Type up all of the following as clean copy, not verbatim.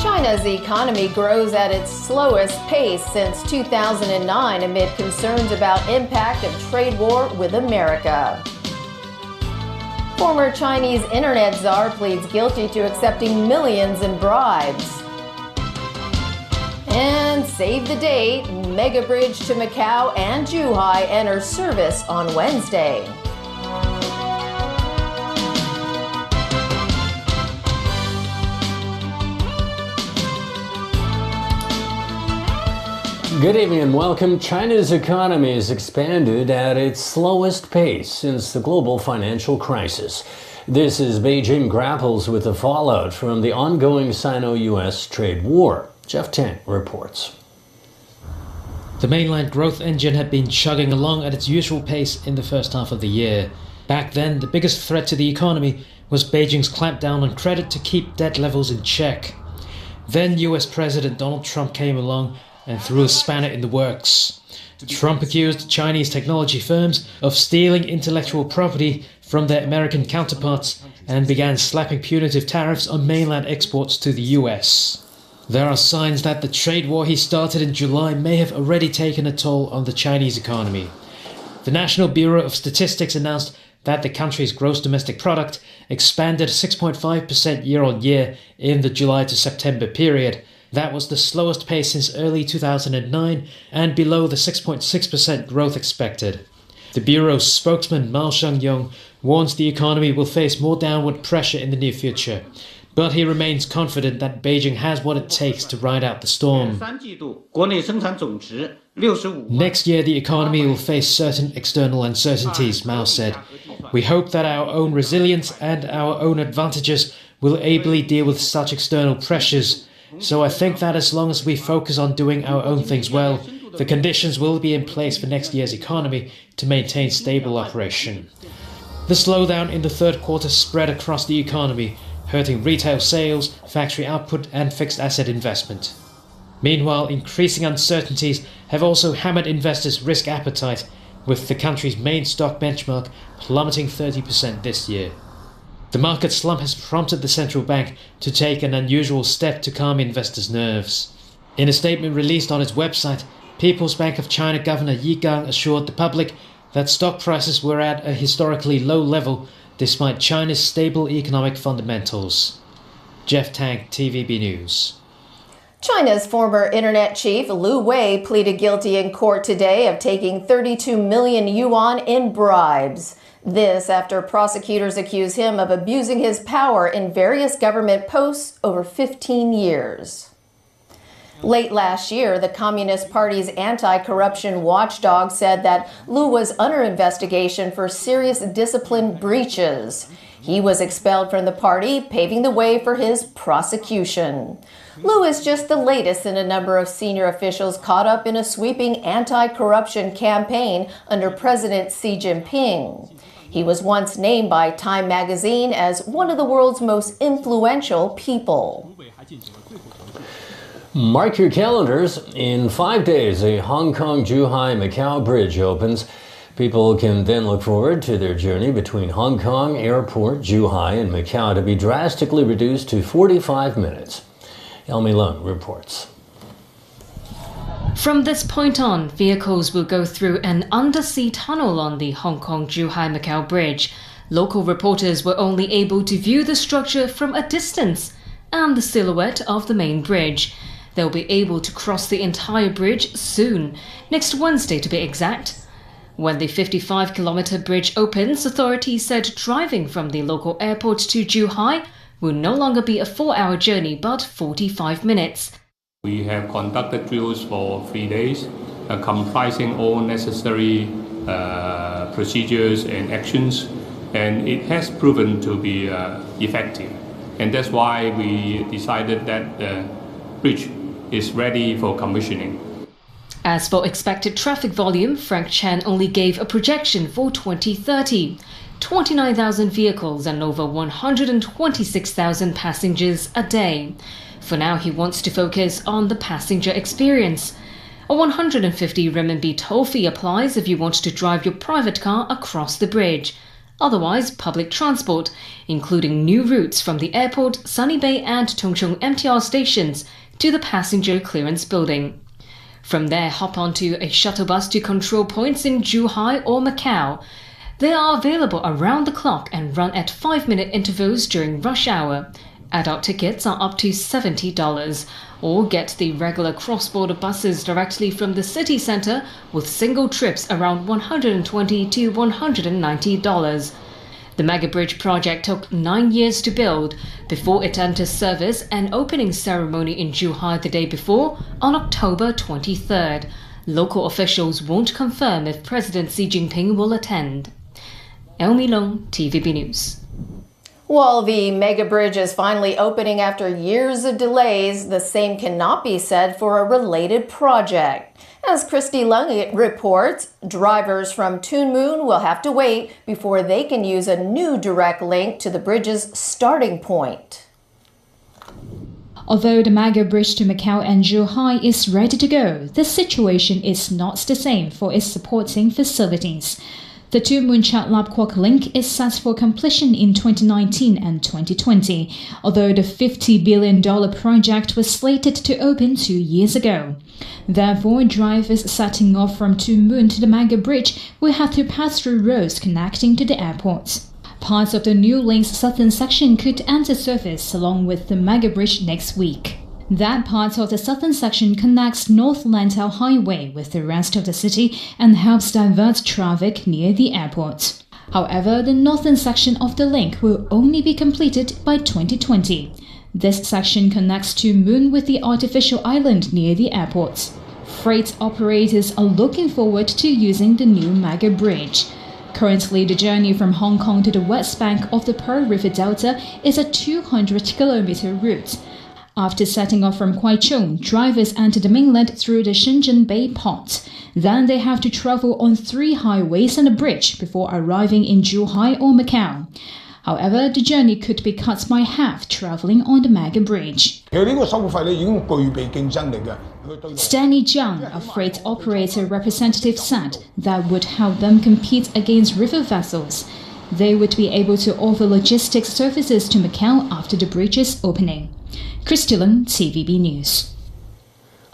China's economy grows at its slowest pace since 2009 amid concerns about impact of trade war with America. Former Chinese internet czar pleads guilty to accepting millions in bribes. And save the date, mega bridge to Macau and Zhuhai enter service on Wednesday. Good evening and welcome. China's economy has expanded at its slowest pace since the global financial crisis. This as Beijing grapples with the fallout from the ongoing Sino-US trade war. Jeff Tang reports. The mainland growth engine had been chugging along at its usual pace in the first half of the year. Back then, the biggest threat to the economy was Beijing's clampdown on credit to keep debt levels in check. Then US President Donald Trump came along and threw a spanner in the works. Trump accused Chinese technology firms of stealing intellectual property from their American counterparts and began slapping punitive tariffs on mainland exports to the US. There are signs that the trade war he started in July may have already taken a toll on the Chinese economy. The National Bureau of Statistics announced that the country's gross domestic product expanded 6.5% year-on-year in the July to September period. That was the slowest pace since early 2009 and below the 6.6% growth expected. The Bureau's spokesman Mao Shangyong warns the economy will face more downward pressure in the near future, but he remains confident that Beijing has what it takes to ride out the storm. Next year, the economy will face certain external uncertainties, Mao said. We hope that our own resilience and our own advantages will ably deal with such external pressures. So I think that as long as we focus on doing our own things well, the conditions will be in place for next year's economy to maintain stable operation. The slowdown in the third quarter spread across the economy, hurting retail sales, factory output and fixed asset investment. Meanwhile, increasing uncertainties have also hammered investors' risk appetite, with the country's main stock benchmark plummeting 30% this year. The market slump has prompted the central bank to take an unusual step to calm investors' nerves. In a statement released on its website, People's Bank of China Governor Yi Gang assured the public that stock prices were at a historically low level despite China's stable economic fundamentals. Jeff Tang, TVB News. China's former internet chief Lu Wei pleaded guilty in court today of taking 32 million yuan in bribes. This after prosecutors accuse him of abusing his power in various government posts over 15 years. Late last year, the Communist Party's anti-corruption watchdog said that Lu was under investigation for serious discipline breaches. He was expelled from the party, paving the way for his prosecution. Lu is just the latest in a number of senior officials caught up in a sweeping anti-corruption campaign under President Xi Jinping. He was once named by Time magazine as one of the world's most influential people. Mark your calendars. In 5 days, a Hong Kong-Zhuhai-Macau bridge opens. People can then look forward to their journey between Hong Kong Airport, Zhuhai, and Macau to be drastically reduced to 45 minutes. Elmi Lung reports. From this point on, vehicles will go through an undersea tunnel on the Hong Kong-Zhuhai-Macau bridge. Local reporters were only able to view the structure from a distance and the silhouette of the main bridge. They'll be able to cross the entire bridge soon, next Wednesday to be exact. When the 55-kilometer bridge opens, authorities said driving from the local airport to Zhuhai will no longer be a 4-hour journey but 45 minutes. We have conducted drills for 3 days, comprising all necessary procedures and actions, and it has proven to be effective. And that's why we decided that the bridge is ready for commissioning. As for expected traffic volume, Frank Chan only gave a projection for 2030. 29,000 vehicles and over 126,000 passengers a day. For now, he wants to focus on the passenger experience. A 150 renminbi toll fee applies if you want to drive your private car across the bridge. Otherwise, public transport, including new routes from the airport, Sunny Bay and Tongchong MTR stations to the passenger clearance building. From there, hop onto a shuttle bus to control points in Zhuhai or Macau. They are available around the clock and run at 5-minute intervals during rush hour. Adult tickets are up to $70, or get the regular cross-border buses directly from the city centre with single trips around $120 to $190. The Mega Bridge project took 9 years to build before it enters service, an opening ceremony in Zhuhai the day before on October 23rd. Local officials won't confirm if President Xi Jinping will attend. Elmi Long, TVB News. While the mega bridge is finally opening after years of delays, the same cannot be said for a related project. As Christy Lung reports, drivers from Tuen Mun will have to wait before they can use a new direct link to the bridge's starting point. Although the mega bridge to Macau and Zhuhai is ready to go, the situation is not the same for its supporting facilities. The Tuen Mun Chat Lap Kwok link is set for completion in 2019 and 2020, although the $50 billion project was slated to open 2 years ago. Therefore, drivers setting off from Tuen Mun to the mega bridge will have to pass through roads connecting to the airport. Parts of the new link's southern section could enter service along with the mega bridge next week. That part of the southern section connects North Lantau Highway with the rest of the city and helps divert traffic near the airport. However, the northern section of the link will only be completed by 2020. This section connects Tuen Mun with the artificial island near the airport. Freight operators are looking forward to using the new mega bridge. Currently, the journey from Hong Kong to the west bank of the Pearl River Delta is a 200-kilometer route. After setting off from Kwai Chung, drivers enter the mainland through the Shenzhen Bay Port. Then they have to travel on 3 highways and a bridge before arriving in Zhuhai or Macau. However, the journey could be cut by half traveling on the mega bridge. Stanley Jiang, a freight operator representative, said that would help them compete against river vessels. They would be able to offer logistics services to Macau after the bridge's opening. Christy Lung, TVB News.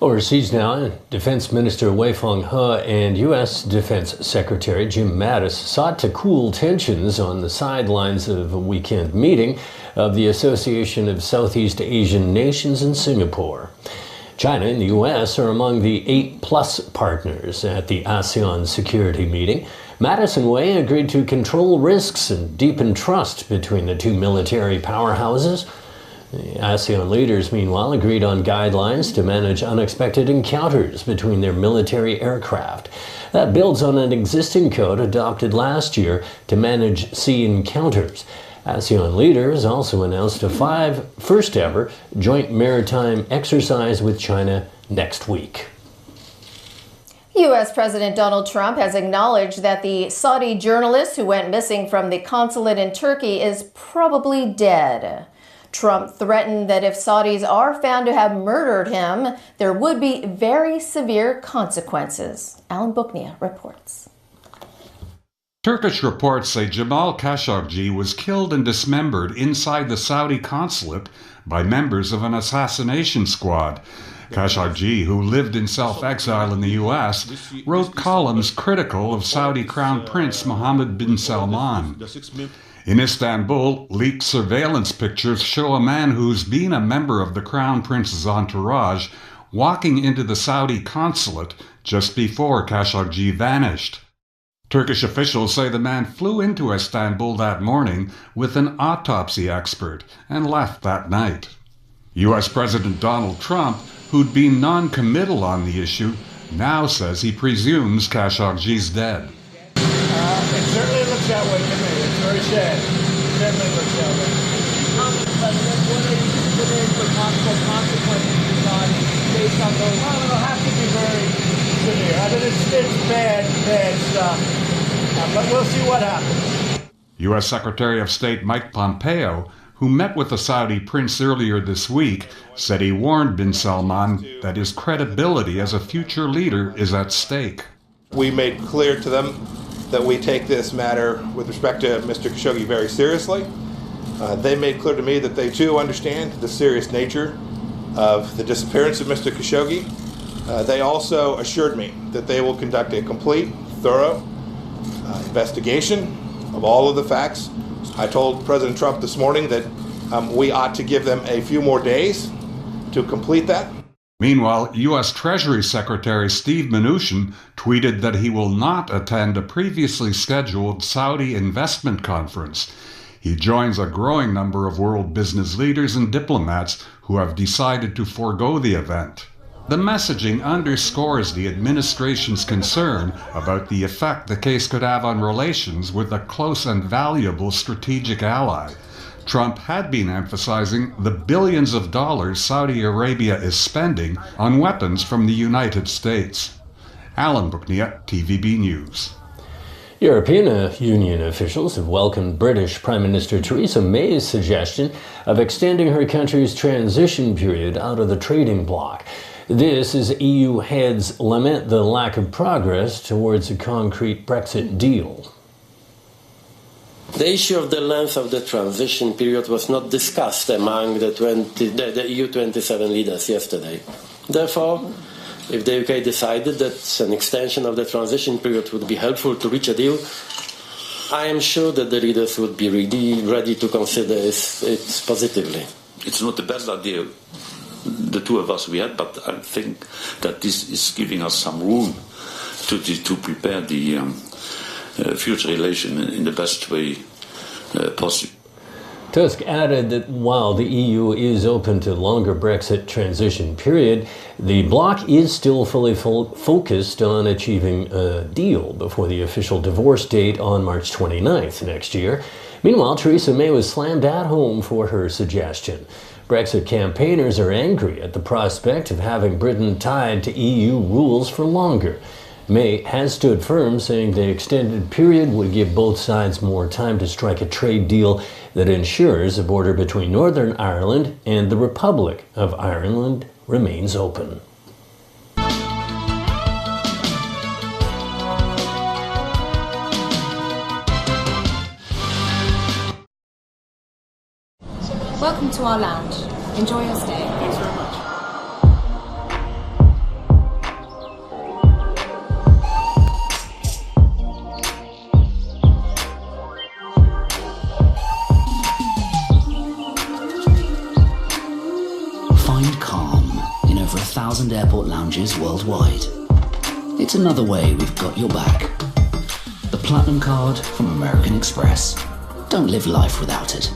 Overseas now, Defense Minister Wei Fenghe and U.S. Defense Secretary Jim Mattis sought to cool tensions on the sidelines of a weekend meeting of the Association of Southeast Asian Nations in Singapore. China and the U.S. are among the 8+ partners at the ASEAN security meeting. Mattis and Wei agreed to control risks and deepen trust between the two military powerhouses. The ASEAN leaders, meanwhile, agreed on guidelines to manage unexpected encounters between their military aircraft. That builds on an existing code adopted last year to manage sea encounters. ASEAN leaders also announced a first-ever joint maritime exercise with China next week. U.S. President Donald Trump has acknowledged that the Saudi journalist who went missing from the consulate in Turkey is probably dead. Trump threatened that if Saudis are found to have murdered him, there would be very severe consequences. Alan Buknia reports. Turkish reports say Jamal Khashoggi was killed and dismembered inside the Saudi consulate by members of an assassination squad. Khashoggi, who lived in self-exile in the U.S., wrote columns critical of Saudi Crown Prince Mohammed bin Salman. In Istanbul, leaked surveillance pictures show a man who's been a member of the Crown Prince's entourage walking into the Saudi consulate just before Khashoggi vanished. Turkish officials say the man flew into Istanbul that morning with an autopsy expert and left that night. U.S. President Donald Trump, who'd been non-committal on the issue, now says he presumes Khashoggi's dead. It certainly looks that way to me. It's very sad. It certainly looks that way. What are you considering for possible consequences based on those? Well, it'll have to be very severe. I mean, it's bad stuff. But we'll see what happens. U.S. Secretary of State Mike Pompeo, who met with the Saudi prince earlier this week, said he warned bin Salman that his credibility as a future leader is at stake. We made clear to them that we take this matter with respect to Mr. Khashoggi very seriously. They made clear to me that they too understand the serious nature of the disappearance of Mr. Khashoggi. They also assured me that they will conduct a complete, thorough investigation of all of the facts. I told President Trump this morning that we ought to give them a few more days to complete that. Meanwhile, U.S. Treasury Secretary Steve Mnuchin tweeted that he will not attend a previously scheduled Saudi investment conference. He joins a growing number of world business leaders and diplomats who have decided to forego the event. The messaging underscores the administration's concern about the effect the case could have on relations with a close and valuable strategic ally. Trump had been emphasizing the billions of dollars Saudi Arabia is spending on weapons from the United States. Alan Buchnia, TVB News. European Union officials have welcomed British Prime Minister Theresa May's suggestion of extending her country's transition period out of the trading bloc. This as EU heads lament the lack of progress towards a concrete Brexit deal. The issue of the length of the transition period was not discussed among the EU 27 leaders yesterday. Therefore, if the UK decided that an extension of the transition period would be helpful to reach a deal, I am sure that the leaders would be ready to consider it positively. It's not the best idea, the two of us we had, but I think that this is giving us some room to prepare the future relation in the best way possible. Tusk added that while the EU is open to longer Brexit transition period, the bloc is still fully focused on achieving a deal before the official divorce date on March 29th next year. Meanwhile, Theresa May was slammed at home for her suggestion. Brexit campaigners are angry at the prospect of having Britain tied to EU rules for longer. May has stood firm, saying the extended period would give both sides more time to strike a trade deal that ensures a border between Northern Ireland and the Republic of Ireland remains open. Welcome to our lounge. Enjoy your stay. Thanks very much. Find calm in over 1,000 airport lounges worldwide. It's another way we've got your back. The Platinum Card from American Express. Don't live life without it.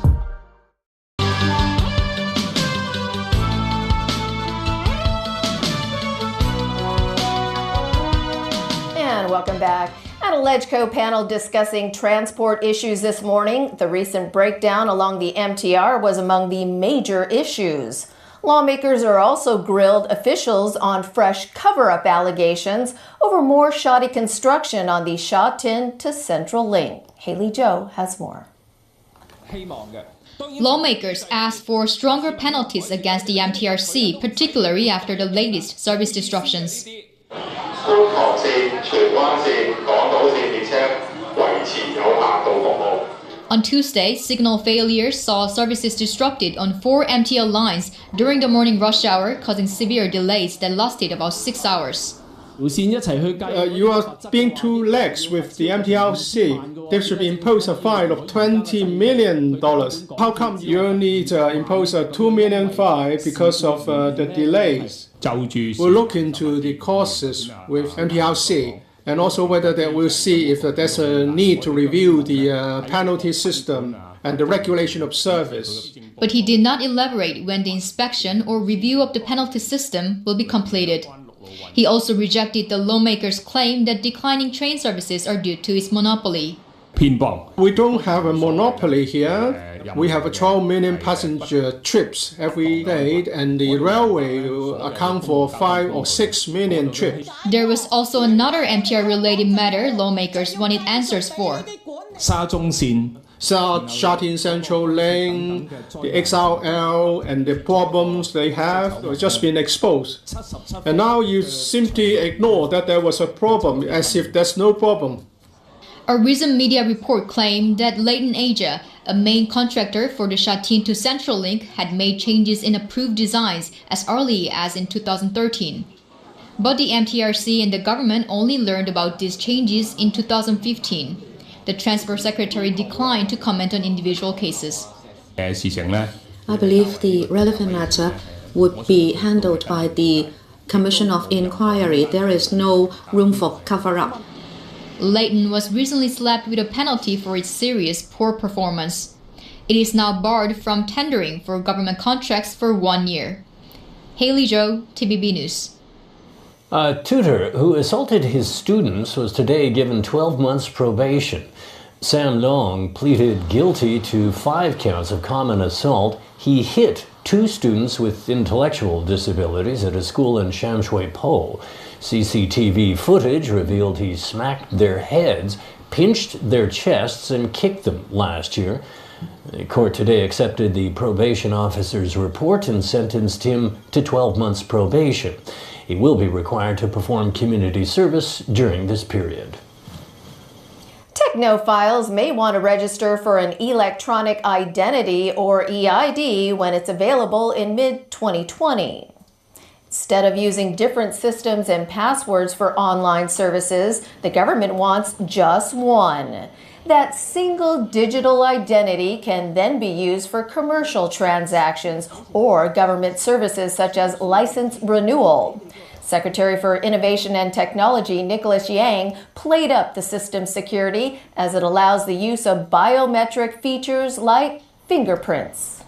Welcome back. At a LegCo panel discussing transport issues this morning, the recent breakdown along the MTR was among the major issues. Lawmakers are also grilled officials on fresh cover-up allegations over more shoddy construction on the Sha Tin to Central Link. Haley Joe has more. Lawmakers asked for stronger penalties against the MTRC, particularly after the latest service disruptions. On Tuesday, signal failures saw services disrupted on 4 MTL lines during the morning rush hour, causing severe delays that lasted about 6 hours. You are being too lax with the MTRC. They should impose a fine of $20 million. How come you only impose a $2 million fine because of the delays? We'll look into the causes with MTRC and also whether they will see if there's a need to review the penalty system and the regulation of service. But he did not elaborate when the inspection or review of the penalty system will be completed. He also rejected the lawmakers' claim that declining train services are due to its monopoly. We don't have a monopoly here. We have 12 million passenger trips every day, and the railway will account for 5 or 6 million trips. There was also another MTR-related matter lawmakers wanted answers for. Sha-Tin Central Link, the XRL, and the problems they have just been exposed. And now you simply ignore that there was a problem, as if there's no problem. A recent media report claimed that Leighton Asia, a main contractor for the Sha-Tin to Central Link, had made changes in approved designs as early as in 2013. But the MTRC and the government only learned about these changes in 2015. The Transport Secretary declined to comment on individual cases. I believe the relevant matter would be handled by the Commission of Inquiry. There is no room for cover-up. Leighton was recently slapped with a penalty for its serious poor performance. It is now barred from tendering for government contracts for 1 year. Haley Zhou, TVB News. A tutor who assaulted his students was today given 12 months probation. Sam Long pleaded guilty to 5 counts of common assault. He hit 2 students with intellectual disabilities at a school in Sham Shui Po. CCTV footage revealed he smacked their heads, pinched their chests, and kicked them last year. The court today accepted the probation officer's report and sentenced him to 12 months probation. He will be required to perform community service during this period. Technophiles may want to register for an electronic identity or EID when it's available in mid-2020. Instead of using different systems and passwords for online services, the government wants just one. That single digital identity can then be used for commercial transactions or government services such as license renewal. Secretary for Innovation and Technology Nicholas Yang played up the system's security as it allows the use of biometric features like fingerprints.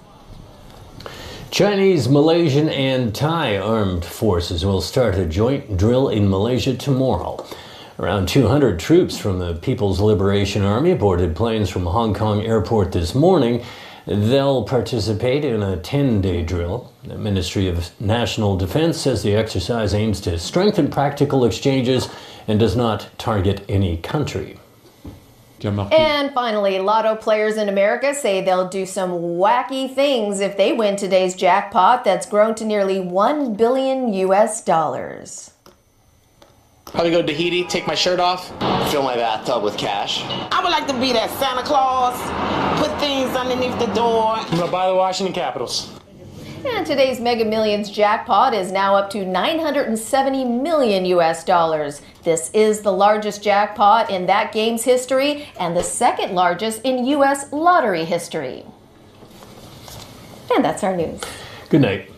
Chinese, Malaysian, and Thai armed forces will start a joint drill in Malaysia tomorrow. Around 200 troops from the People's Liberation Army boarded planes from Hong Kong airport this morning. They'll participate in a 10-day drill. The Ministry of National Defense says the exercise aims to strengthen practical exchanges and does not target any country. And finally, lotto players in America say they'll do some wacky things if they win today's jackpot that's grown to nearly $1 billion US. Probably go to Tahiti, take my shirt off, fill my bathtub with cash. I would like to be that Santa Claus, put things underneath the door. I'm gonna buy the Washington Capitals. And today's Mega Millions jackpot is now up to $970 million US. This is the largest jackpot in that game's history and the second largest in US lottery history. And that's our news. Good night.